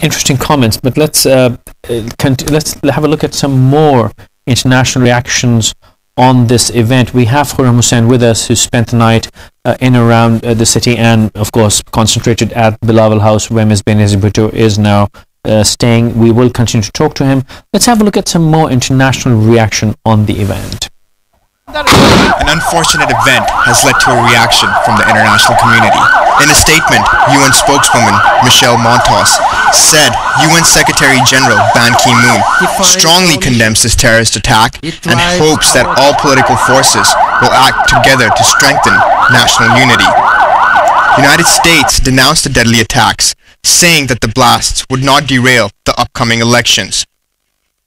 Interesting comments, but let's have a look at some more international reactions on this event. We have Khurram Husain with us, who spent the night in and around the city, and of course concentrated at Bilawal House, where Ms. Benazir Bhutto is now staying. We will continue to talk to him. Let's have a look at some more international reaction on the event. An unfortunate event has led to a reaction from the international community. In a statement, UN spokeswoman Michelle Montos said UN Secretary General Ban Ki-moon strongly condemns this terrorist attack and hopes that all political forces will act together to strengthen national unity. United States denounced the deadly attacks, saying that the blasts would not derail the upcoming elections.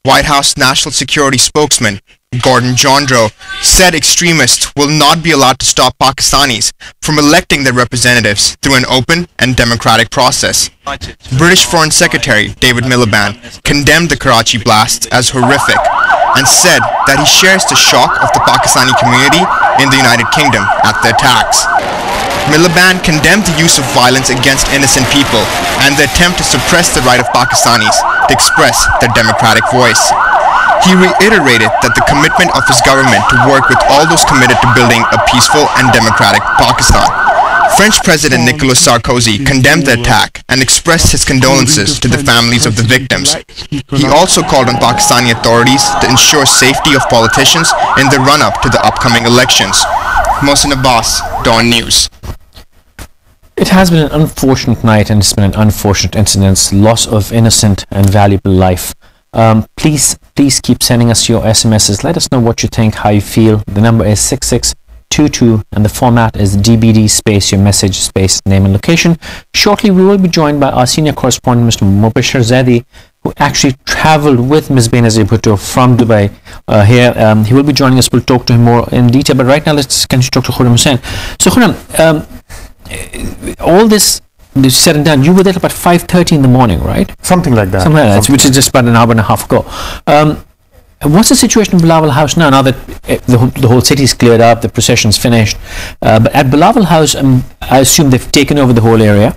White House National Security spokesman Gordon Jondro said extremists will not be allowed to stop Pakistanis from electing their representatives through an open and democratic process. British Foreign Secretary David Miliband condemned the Karachi blasts as horrific and said that he shares the shock of the Pakistani community in the United Kingdom at the attacks. Miliband condemned the use of violence against innocent people and the attempt to suppress the right of Pakistanis to express their democratic voice. He reiterated that the commitment of his government to work with all those committed to building a peaceful and democratic Pakistan. French President Nicolas Sarkozy condemned the attack and expressed his condolences to the families of the victims. He also called on Pakistani authorities to ensure safety of politicians in the run-up to the upcoming elections. Mohsin Abbas, Dawn News. It has been an unfortunate night, and it's been an unfortunate incident, loss of innocent and valuable life. Please keep sending us your SMSs. Let us know what you think, how you feel. The number is 6622 and the format is DBD space your message space name and location. Shortly we will be joined by our senior correspondent Mr. Mubashir Zaidi, who actually traveled with Ms. Benazir Bhutto from Dubai here. He will be joining us. We'll talk to him more in detail, but right now let's continue to talk to Khurram Husain. So Khurram, all this said and done, you were there about 5:30 in the morning, right? Something like that. Something like that, which is just about an hour and a half ago. What's the situation in Bilawal House now? Now that the whole city is cleared up, the procession's finished, but at Bilawal House, I assume they've taken over the whole area.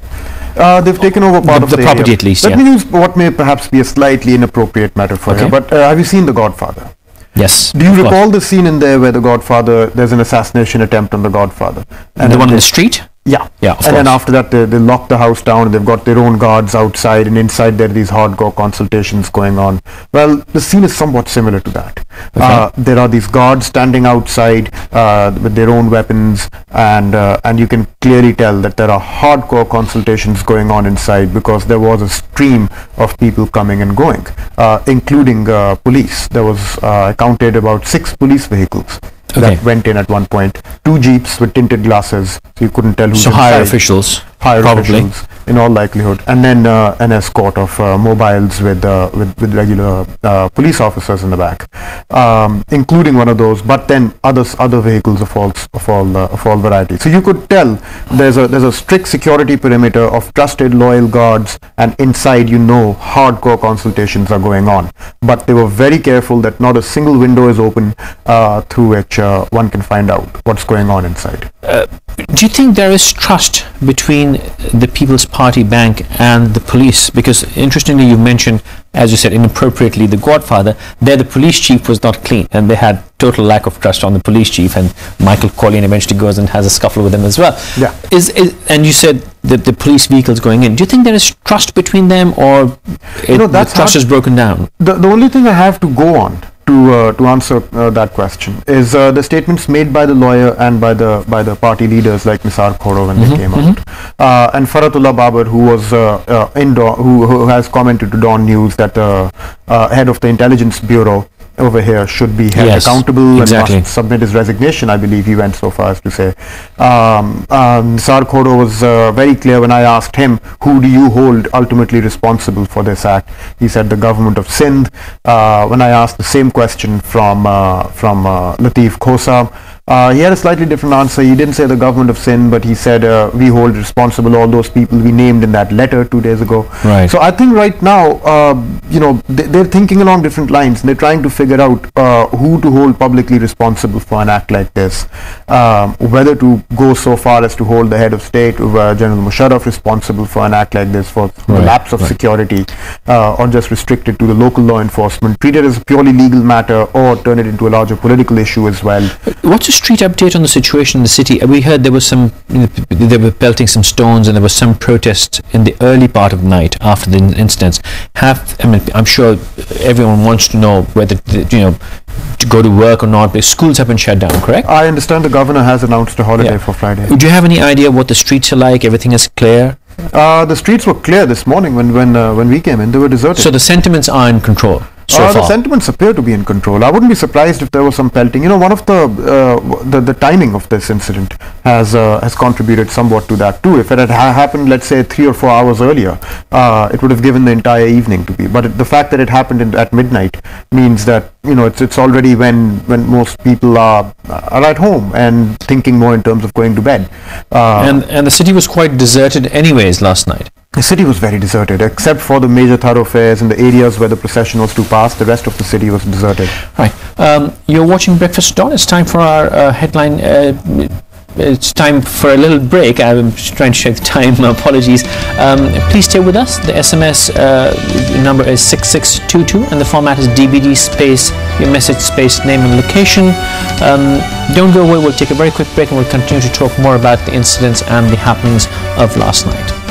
They've taken over part of the property area. at least. Let me use what may perhaps be a slightly inappropriate metaphor here, but have you seen The Godfather? Yes. Do you recall the scene in there where the Godfather, there's an assassination attempt on the Godfather? And the one on the street? Yeah. Yeah, of and then course. after that, they lock the house down, and they've got their own guards outside, and inside there are these hardcore consultations going on. Well, the scene is somewhat similar to that. Okay. There are these guards standing outside with their own weapons, and you can clearly tell that there are hardcore consultations going on inside, because there was a stream of people coming and going, including police. There was, I counted about 6 police vehicles that went in at one point. 2 jeeps with tinted glasses, so you couldn't tell who's so inside. Higher officials, officials in all likelihood, and then an escort of mobiles with regular police officers in the back, including one of those, but then other vehicles of all varieties. So you could tell there's a strict security perimeter of trusted, loyal guards, and inside, hardcore consultations are going on. But they were very careful that not a single window is open through which one can find out what's going on inside. Do you think there is trust between the People's Party Bank and the police? Because interestingly, you mentioned, as you said, inappropriately, the Godfather. There, the police chief was not clean, and they had total lack of trust on the police chief. And Michael Collin eventually goes and has a scuffle with him as well. Yeah. And you said that the police vehicles going in. Do you think there is trust between them, or the trust is broken down? The only thing I have to go on to answer that question is the statements made by the lawyer and by the party leaders like Nisar Khoro when they came out, and Faratullah Babar, who was who has commented to Dawn News that the head of the intelligence bureau over here should be held accountable and must submit his resignation. I believe he went so far as to say. Nisar Khoro was very clear when I asked him, who do you hold ultimately responsible for this act? He said the government of Sindh. When I asked the same question from Latif Khosa, He had a slightly different answer. He didn't say the government of sin, but he said we hold responsible all those people we named in that letter 2 days ago. Right. So I think right now, they're thinking along different lines. And they're trying to figure out who to hold publicly responsible for an act like this. Whether to go so far as to hold the head of state, General Musharraf, responsible for an act like this, for the lapse of security, or just restrict it to the local law enforcement, treat it as a purely legal matter, or turn it into a larger political issue as well. What's the street update on the situation in the city? We heard there was they were pelting some stones, and there was some protest in the early part of the night after the incidents. I'm sure everyone wants to know whether to go to work or not, but schools have been shut down, correct? I understand the governor has announced a holiday for Friday. Do you have any idea what the streets are like? Everything is clear? The streets were clear this morning when we came in. They were deserted. So the sentiments are in control so far? The sentiments appear to be in control. I wouldn't be surprised if there was some pelting. One of the timing of this incident has contributed somewhat to that too. If it had happened, let's say 3 or 4 hours earlier, it would have given the entire evening to be. But the fact that it happened at midnight means that it's already when most people are at home and thinking more in terms of going to bed. And the city was quite deserted anyways last night. The city was very deserted, except for the major thoroughfares and the areas where the procession was to pass. The rest of the city was deserted. Right. You're watching Breakfast Dawn. It's time for our headline. It's time for a little break. I'm just trying to check the time. Apologies. Please stay with us. The SMS number is 6622 and the format is DBD space, your message space, name and location. Don't go away. We'll take a very quick break and we'll continue to talk more about the incidents and the happenings of last night.